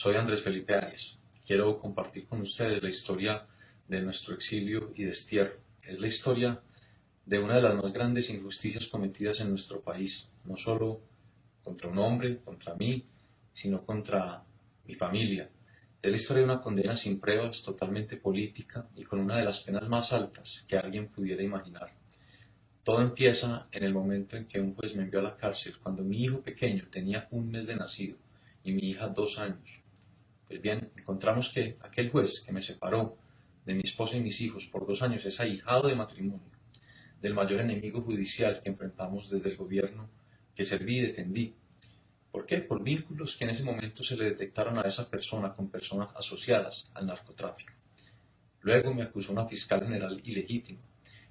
Soy Andrés Felipe Arias. Quiero compartir con ustedes la historia de nuestro exilio y destierro. Es la historia de una de las más grandes injusticias cometidas en nuestro país, no solo contra un hombre, contra mí, sino contra mi familia. Es la historia de una condena sin pruebas, totalmente política y con una de las penas más altas que alguien pudiera imaginar. Todo empieza en el momento en que un juez me envió a la cárcel cuando mi hijo pequeño tenía un mes de nacido y mi hija 2 años. Pues bien, encontramos que aquel juez que me separó de mi esposa y mis hijos por 2 años es ahijado de matrimonio del mayor enemigo judicial que enfrentamos desde el gobierno que serví y defendí. ¿Por qué? Por vínculos que en ese momento se le detectaron a esa persona con personas asociadas al narcotráfico. Luego me acusó una fiscal general ilegítima,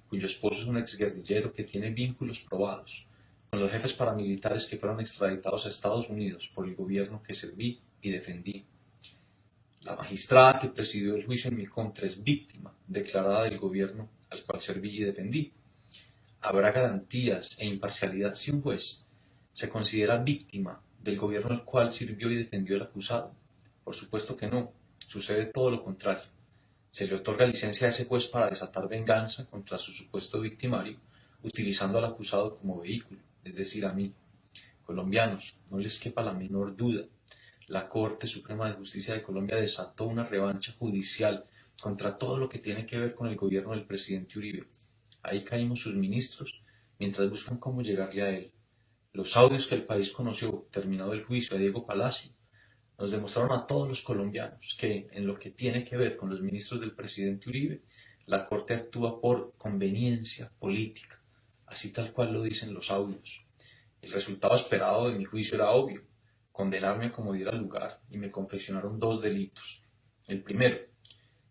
cuyo esposo es un exguerrillero que tiene vínculos probados con los jefes paramilitares que fueron extraditados a Estados Unidos por el gobierno que serví y defendí. La magistrada que presidió el juicio en mi contra es víctima declarada del gobierno al cual serví y defendí. ¿Habrá garantías e imparcialidad si un juez se considera víctima del gobierno al cual sirvió y defendió el acusado? Por supuesto que no. Sucede todo lo contrario. Se le otorga licencia a ese juez para desatar venganza contra su supuesto victimario, utilizando al acusado como vehículo, es decir, a mí. Colombianos, no les quepa la menor duda. La Corte Suprema de Justicia de Colombia desató una revancha judicial contra todo lo que tiene que ver con el gobierno del presidente Uribe. Ahí caímos sus ministros mientras buscan cómo llegarle a él. Los audios que el país conoció, terminado el juicio a Diego Palacio, nos demostraron a todos los colombianos que, en lo que tiene que ver con los ministros del presidente Uribe, la Corte actúa por conveniencia política, así tal cual lo dicen los audios. El resultado esperado de mi juicio era obvio: condenarme a como diera lugar, y me confeccionaron dos delitos. El primero,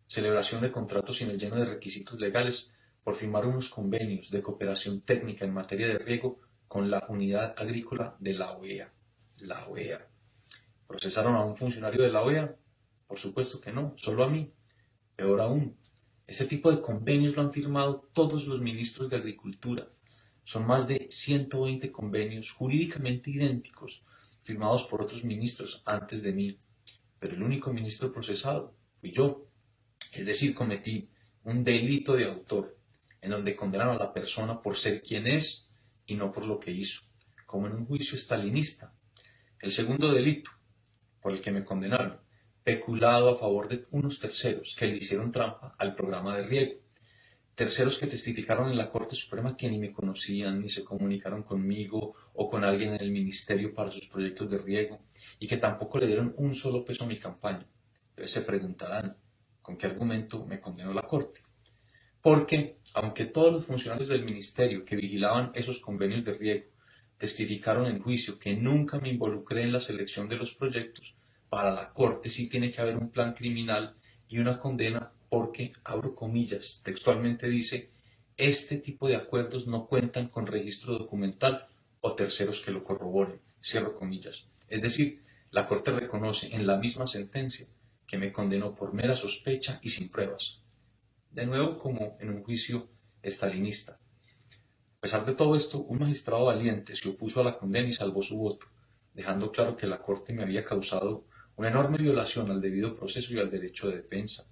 celebración de contratos sin el lleno de requisitos legales por firmar unos convenios de cooperación técnica en materia de riego con la Unidad Agrícola de la OEA. La OEA. ¿Procesaron a un funcionario de la OEA? Por supuesto que no, solo a mí. Peor aún, ese tipo de convenios lo han firmado todos los ministros de Agricultura. Son más de 120 convenios jurídicamente idénticos, firmados por otros ministros antes de mí. Pero el único ministro procesado fui yo. Es decir, cometí un delito de autor, en donde condenan a la persona por ser quien es y no por lo que hizo, como en un juicio estalinista. El segundo delito, por el que me condenaron, peculado a favor de unos terceros que le hicieron trampa al programa de riego. Terceros que testificaron en la Corte Suprema que ni me conocían, ni se comunicaron conmigo o con alguien en el ministerio para sus proyectos de riego, y que tampoco le dieron un solo peso a mi campaña. Entonces se preguntarán, ¿con qué argumento me condenó la Corte? Porque, aunque todos los funcionarios del ministerio que vigilaban esos convenios de riego testificaron en juicio que nunca me involucré en la selección de los proyectos, para la Corte sí tiene que haber un plan criminal y una condena porque, abro comillas, textualmente dice: este tipo de acuerdos no cuentan con registro documental o terceros que lo corroboren, cierro comillas. Es decir, la Corte reconoce en la misma sentencia que me condenó por mera sospecha y sin pruebas. De nuevo, como en un juicio estalinista. A pesar de todo esto, un magistrado valiente se opuso a la condena y salvó su voto, dejando claro que la Corte me había causado una enorme violación al debido proceso y al derecho de defensa.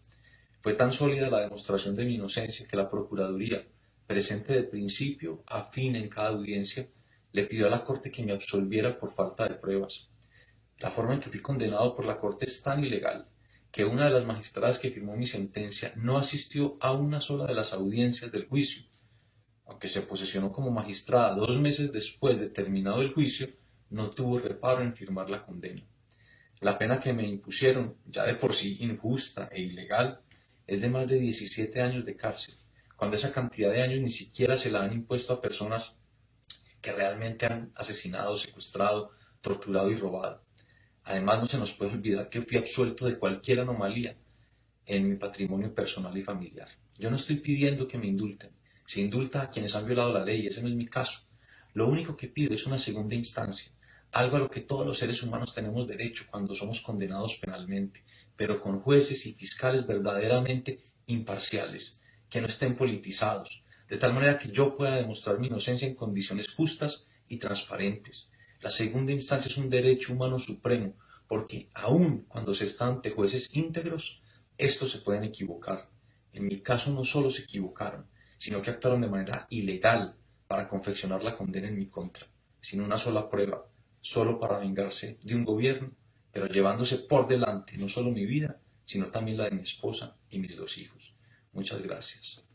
Fue tan sólida la demostración de mi inocencia que la Procuraduría, presente de principio a fin en cada audiencia, le pidió a la Corte que me absolviera por falta de pruebas. La forma en que fui condenado por la Corte es tan ilegal que una de las magistradas que firmó mi sentencia no asistió a una sola de las audiencias del juicio. Aunque se posesionó como magistrada 2 meses después de terminado el juicio, no tuvo reparo en firmar la condena. La pena que me impusieron, ya de por sí injusta e ilegal, es de más de 17 años de cárcel, cuando esa cantidad de años ni siquiera se la han impuesto a personas que realmente han asesinado, secuestrado, torturado y robado. Además, no se nos puede olvidar que fui absuelto de cualquier anomalía en mi patrimonio personal y familiar. Yo no estoy pidiendo que me indulten. Se indulta a quienes han violado la ley, ese no es mi caso. Lo único que pido es una segunda instancia, algo a lo que todos los seres humanos tenemos derecho cuando somos condenados penalmente, pero con jueces y fiscales verdaderamente imparciales, que no estén politizados, de tal manera que yo pueda demostrar mi inocencia en condiciones justas y transparentes. La segunda instancia es un derecho humano supremo, porque aun cuando se está ante jueces íntegros, estos se pueden equivocar. En mi caso no solo se equivocaron, sino que actuaron de manera ilegal para confeccionar la condena en mi contra, sin una sola prueba, solo para vengarse de un gobierno, pero llevándose por delante no solo mi vida, sino también la de mi esposa y mis 2 hijos. Muchas gracias.